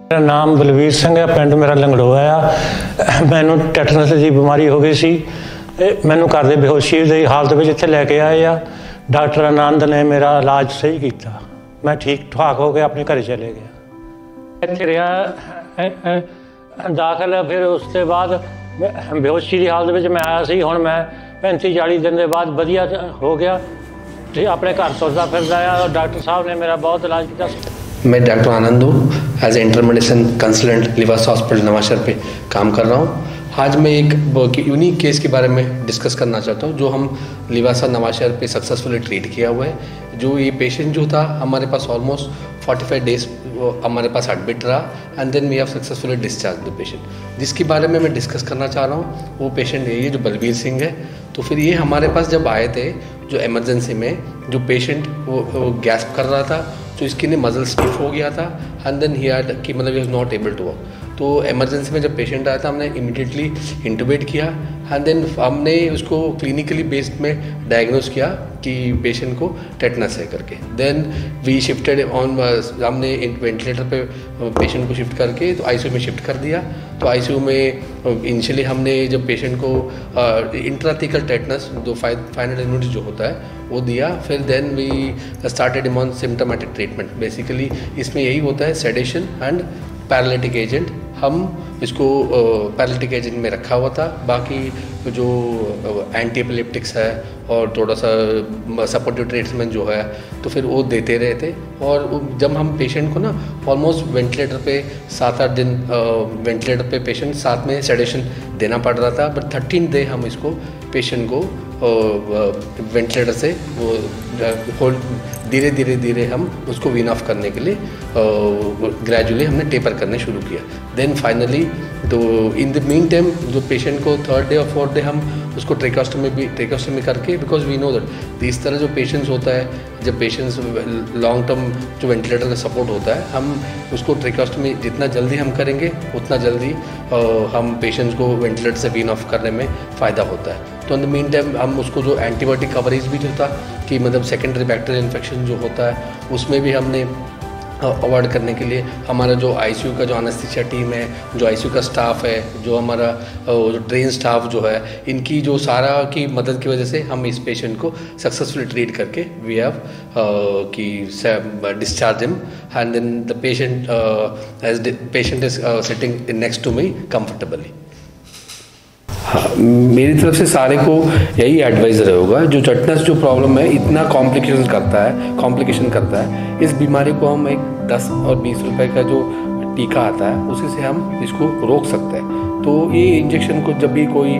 मेरा नाम बलवीर सिंह है, पिंड मेरा लंगड़ोआ आ। मैनू टैटनस की बीमारी हो गई सी। मैनू घर दे बेहोशी की हालत में इत्थे लैके आए आ। डॉक्टर आनंद ने मेरा इलाज सही किया, मैं ठीक ठाक हो गया, अपने घर चले गया। इत्थे रहा दाखिल, फिर उसके बाद बेहोशी की हालत में मैं आया सी। हुण मैं 35-40 दिन के बाद वधिया हो गया, अपने घर तुरदा फिरदा आ। और डॉक्टर साहब ने मेरा बहुत इलाज किया। मैं डॉक्टर आनंद हूँ, as a internal medicine consultant Livasa hospital Nawanshahr पे काम कर रहा हूँ। आज मैं एक यूनिक केस के बारे में डिस्कस करना चाहता हूँ जो हम लिवासा नवांशहर पे सक्सेसफुली ट्रीट किया हुआ है। जो ये पेशेंट जो था हमारे पास ऑलमोस्ट 45 डेज हमारे पास एडमिट रहा, and then we have successfully discharge the patient. जिसके बारे में मैं डिस्कस करना चाह रहा हूँ वो पेशेंट यही है जो बलवीर सिंह है। तो फिर ये हमारे पास जब आए थे, जो इमरजेंसी में जो पेशेंट वो गैस्प कर रहा था, तो इसकी ने मसल स्टिफ हो गया था, एंड देन ही हैड कि मतलब he was not able to walk. तो इमरजेंसी में जब पेशेंट आया था हमने इमीडिएटली इंटुबेट किया, एंड देन हमने उसको क्लिनिकली बेस्ड में डायग्नोस किया कि पेशेंट को टेटनस है करके। देन वी शिफ्टेड ऑन, हमने वेंटिलेटर पे पेशेंट को शिफ्ट करके तो आईसीयू में शिफ्ट कर दिया। तो आईसीयू में इनिशियली हमने जब पेशेंट को इंट्राथिकल टेटनस जो 500 यूनिट्स जो होता है वो दिया। फिर then we started on symptomatic treatment. Basically इसमें यही होता है सेडेशन एंड पैरालिटिक एजेंट। हम इसको पैरालिटिक एजेंट में रखा हुआ था, बाकी जो एंटी एपिलेप्टिक्स है और थोड़ा सा सपोर्टिव ट्रीटमेंट जो है तो फिर वो देते रहे थे। और जब हम पेशेंट को ना ऑलमोस्ट वेंटिलेटर पे 7-8 दिन वेंटिलेटर पे पेशेंट साथ में सेडेशन देना पड़ रहा था, बट 13 डे हम इसको पेशेंट को वेंटिलेटर से वो धीरे हम उसको वीन ऑफ करने के लिए ग्रेजुअली हमने टेपर करने शुरू किया। देन फाइनली तो इन द मीन टाइम जो पेशेंट को 3rd डे और 4th डे हम उसको ट्रेकोस्टमी करके, बिकॉज वी नो दैट इस तरह जो पेशेंट्स होता है, जब पेशेंट्स लॉन्ग टर्म जो वेंटिलेटर का सपोर्ट होता है, हम उसको ट्रेकोस्टमी जितना जल्दी हम करेंगे उतना जल्दी हम पेशेंट्स को वेंटिलेटर से वीन ऑफ करने में फ़ायदा होता है। तो इन द मीन टाइम हम उसको जो एंटीबायोटिक कवरेज भी जो था कि मतलब सेकेंडरी बैक्टीरियल इन्फेक्शन जो होता है उसमें भी हमने अवॉइड करने के लिए हमारा जो आईसीयू का जो एनेस्थीसिया टीम है, जो आईसीयू का स्टाफ है, जो हमारा जो ट्रेन स्टाफ जो है, इनकी जो सारा की मदद की वजह से हम इस पेशेंट को सक्सेसफुली ट्रीट करके वी हैव कि discharge him, and then the patient is sitting next to me comfortably. हाँ, मेरी तरफ से सारे को यही एडवाइस रहेगा, जो टेटनस जो प्रॉब्लम है इतना कॉम्प्लिकेशन करता है, इस बीमारी को हम एक 10 और 20 रुपए का जो टीका आता है उसी से हम इसको रोक सकते हैं। तो ये इंजेक्शन को जब भी कोई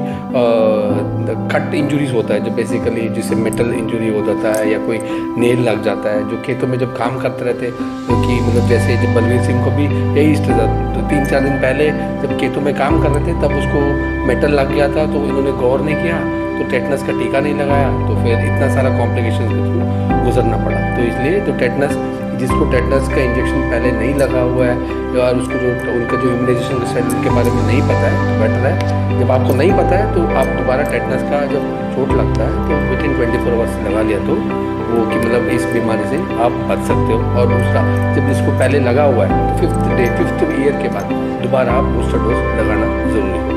कट इंजरीज होता है, जब बेसिकली जिससे मेटल इंजरी हो जाता है या कोई नेल लग जाता है, जो खेतों में जब काम करते रहते क्योंकि मतलब जैसे जब बलवीर सिंह को भी यही हिस्ट्री था, तो 3-4 दिन पहले जब खेतों में काम कर रहे थे तब उसको मेटल लग गया था, तो इन्होंने गौर नहीं किया, तो टेटनस का टीका नहीं लगाया, तो फिर इतना सारा कॉम्प्लिकेशन के थ्रू गुजरना पड़ा। तो इसलिए तो टेटनस, जिसको टेटनस का इंजेक्शन पहले नहीं लगा हुआ है और उसको जो उनका जो इम्यूनाइजेशन शेड्यूल के बारे में नहीं पता है, तो बेटर है जब आपको नहीं पता है तो आप दोबारा टेटनस का जब चोट लगता है तो विद इन 24 आवर्स लगा लिया तो वो कि मतलब इस बीमारी से आप बच सकते हो। और दूसरा, जब जिसको पहले लगा हुआ है तो 5th ईयर के बाद दोबारा आप बूस्टर डोज लगाना ज़रूरी है।